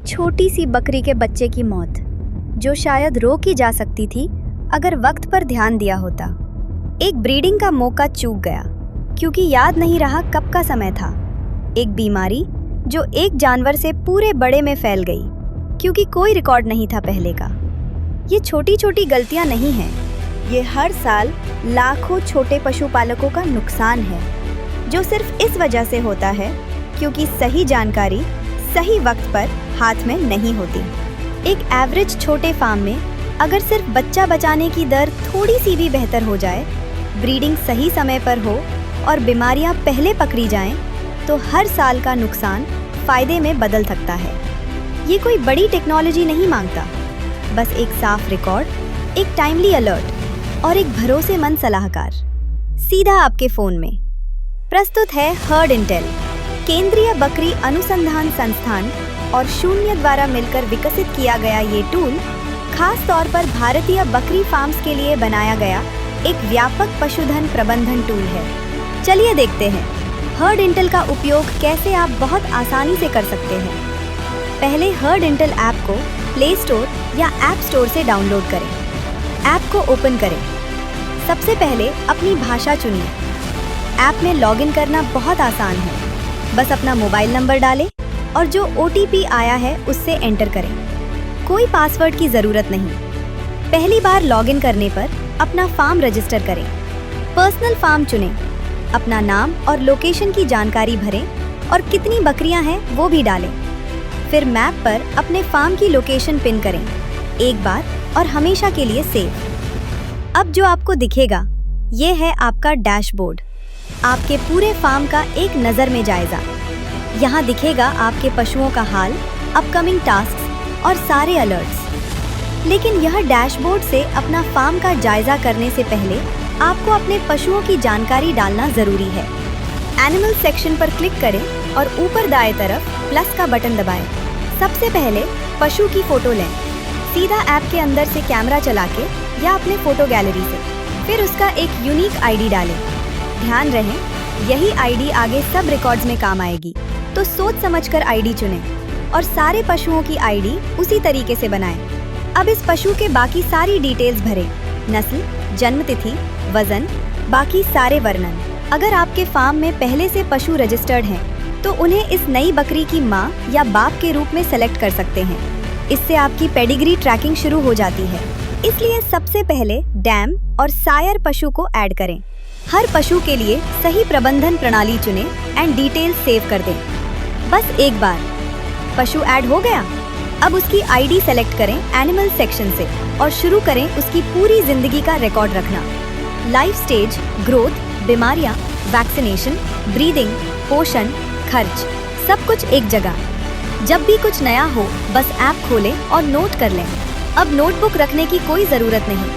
छोटी सी बकरी के बच्चे की मौत, जो शायद रोकी जा सकती थी अगर वक्त पर ध्यान दिया होता। एक ब्रीडिंग का मौका चूक गया क्योंकि याद नहीं रहा कब का समय था। एक बीमारी जो एक जानवर से पूरे बड़े में फैल गई क्योंकि कोई रिकॉर्ड नहीं था पहले का। ये छोटी छोटी गलतियां नहीं हैं, ये हर साल लाखों छोटे पशुपालकों का नुकसान है, जो सिर्फ इस वजह से होता है क्योंकि सही जानकारी सही वक्त पर हाथ में नहीं होती। एक एवरेज छोटे फार्म में अगर सिर्फ बच्चा बचाने की दर थोड़ी सी भी बेहतर हो जाए, ब्रीडिंग सही समय पर हो और बीमारियां पहले पकड़ी जाएं, तो हर साल का नुकसान फायदे में बदल सकता है। ये कोई बड़ी टेक्नोलॉजी नहीं मांगता, बस एक साफ रिकॉर्ड, एक टाइमली अलर्ट और एक भरोसेमंद सलाहकार सीधा आपके फोन में। प्रस्तुत है हर्ड इंटेल, केंद्रीय बकरी अनुसंधान संस्थान और शून्य द्वारा मिलकर विकसित किया गया ये टूल खास तौर पर भारतीय बकरी फार्म्स के लिए बनाया गया एक व्यापक पशुधन प्रबंधन टूल है। चलिए देखते हैं हर्ड इंटेल का उपयोग कैसे आप बहुत आसानी से कर सकते हैं। पहले हर्ड इंटेल ऐप को प्ले स्टोर या ऐप स्टोर से डाउनलोड करें। ऐप को ओपन करें। सबसे पहले अपनी भाषा चुनिए। ऐप में लॉगिन करना बहुत आसान है, बस अपना मोबाइल नंबर डालें और जो OTP आया है उससे एंटर करें। कोई पासवर्ड की ज़रूरत नहीं। पहली बार लॉगिन करने पर अपना फार्म रजिस्टर करें। पर्सनल फार्म चुनें। अपना नाम और लोकेशन की जानकारी भरें और कितनी बकरियां हैं वो भी डालें। फिर मैप पर अपने फार्म की लोकेशन पिन करें, एक बार और हमेशा के लिए सेव। अब जो आपको दिखेगा ये है आपका डैशबोर्ड, आपके पूरे फार्म का एक नज़र में जायजा। यहाँ दिखेगा आपके पशुओं का हाल, अपकमिंग टास्क्स और सारे अलर्ट्स। लेकिन यह डैशबोर्ड से अपना फार्म का जायजा करने से पहले आपको अपने पशुओं की जानकारी डालना ज़रूरी है। एनिमल सेक्शन पर क्लिक करें और ऊपर दाएं तरफ प्लस का बटन दबाएं। सबसे पहले पशु की फ़ोटो लें, सीधा ऐप के अंदर से कैमरा चला के या अपने फ़ोटो गैलरी से। फिर उसका एक यूनिक ID डालें। ध्यान रहे यही ID आगे सब रिकॉर्ड्स में काम आएगी, तो सोच समझकर ID चुनें और सारे पशुओं की ID उसी तरीके से बनाएं। अब इस पशु के बाकी सारी डिटेल्स भरें, नस्ल, जन्म तिथि, वजन, बाकी सारे वर्णन। अगर आपके फार्म में पहले से पशु रजिस्टर्ड हैं, तो उन्हें इस नई बकरी की माँ या बाप के रूप में सेलेक्ट कर सकते हैं। इससे आपकी पेडिग्री ट्रैकिंग शुरू हो जाती है। इसलिए सबसे पहले डैम और सायर पशु को ऐड करें। हर पशु के लिए सही प्रबंधन प्रणाली चुनें एंड डिटेल सेव कर दें। बस एक बार पशु ऐड हो गया, अब उसकी ID सेलेक्ट करें एनिमल सेक्शन से और शुरू करें उसकी पूरी जिंदगी का रिकॉर्ड रखना। लाइफ स्टेज, ग्रोथ, बीमारियां, वैक्सीनेशन, ब्रीदिंग, पोषण, खर्च, सब कुछ एक जगह। जब भी कुछ नया हो बस ऐप खोलें और नोट कर लें। अब नोटबुक रखने की कोई ज़रूरत नहीं।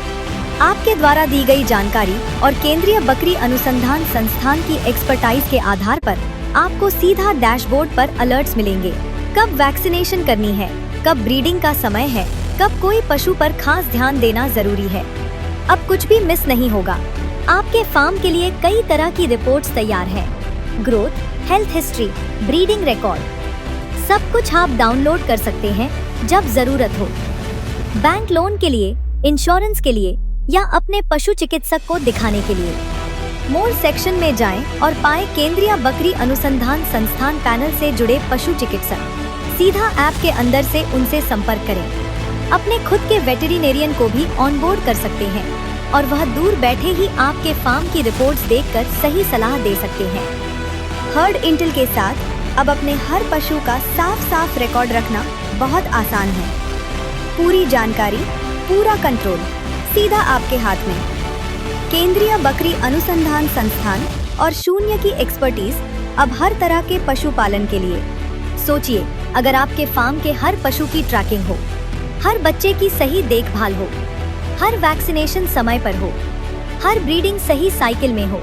आपके द्वारा दी गई जानकारी और केंद्रीय बकरी अनुसंधान संस्थान की एक्सपर्टाइज के आधार पर आपको सीधा डैशबोर्ड पर अलर्ट्स मिलेंगे। कब वैक्सीनेशन करनी है, कब ब्रीडिंग का समय है, कब कोई पशु पर खास ध्यान देना जरूरी है। अब कुछ भी मिस नहीं होगा। आपके फार्म के लिए कई तरह की रिपोर्ट्स तैयार है। Growth, health history, breeding record, सब कुछ आप डाउनलोड कर सकते हैं जब जरूरत हो। बैंक लोन के लिए, इंश्योरेंस के लिए या अपने पशु चिकित्सक को दिखाने के लिए। मोर सेक्शन में जाएं और पाएं केंद्रीय बकरी अनुसंधान संस्थान पैनल से जुड़े पशु चिकित्सक। सीधा ऐप के अंदर से उनसे संपर्क करें। अपने खुद के वेटेरिनेरियन को भी ऑनबोर्ड कर सकते हैं और वह दूर बैठे ही आपके फार्म की रिपोर्ट्स देखकर सही सलाह दे सकते हैं। हर्ड इंटेल के साथ अब अपने हर पशु का साफ रिकॉर्ड रखना बहुत आसान है। पूरी जानकारी, पूरा कंट्रोल सीधा आपके हाथ में। केंद्रीय बकरी अनुसंधान संस्थान और शून्य की एक्सपर्टीज अब हर तरह के पशुपालन के लिए। सोचिए, अगर आपके फार्म के हर पशु की ट्रैकिंग हो, हर बच्चे की सही देखभाल हो, हर वैक्सीनेशन समय पर हो, हर ब्रीडिंग सही साइकिल में हो,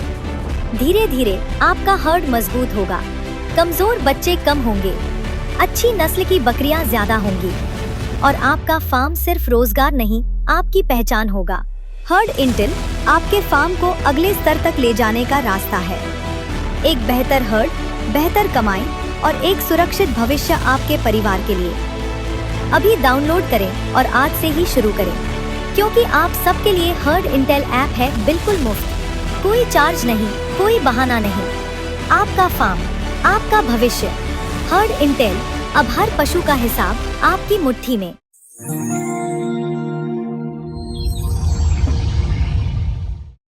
धीरे धीरे आपका हर्ड मजबूत होगा, कमजोर बच्चे कम होंगे, अच्छी नस्ल की बकरियां ज्यादा होंगी और आपका फार्म सिर्फ रोजगार नहीं, आपकी पहचान होगा। हर्ड इंटेल आपके फार्म को अगले स्तर तक ले जाने का रास्ता है। एक बेहतर हर्ड, बेहतर कमाई और एक सुरक्षित भविष्य आपके परिवार के लिए। अभी डाउनलोड करें और आज से ही शुरू करें, क्योंकि आप सबके लिए हर्ड इंटेल ऐप है बिल्कुल मुफ्त। कोई चार्ज नहीं, कोई बहाना नहीं। आपका फार्म, आपका भविष्य। हर्ड इंटेल, अब हर पशु का हिसाब आपकी मुट्ठी में।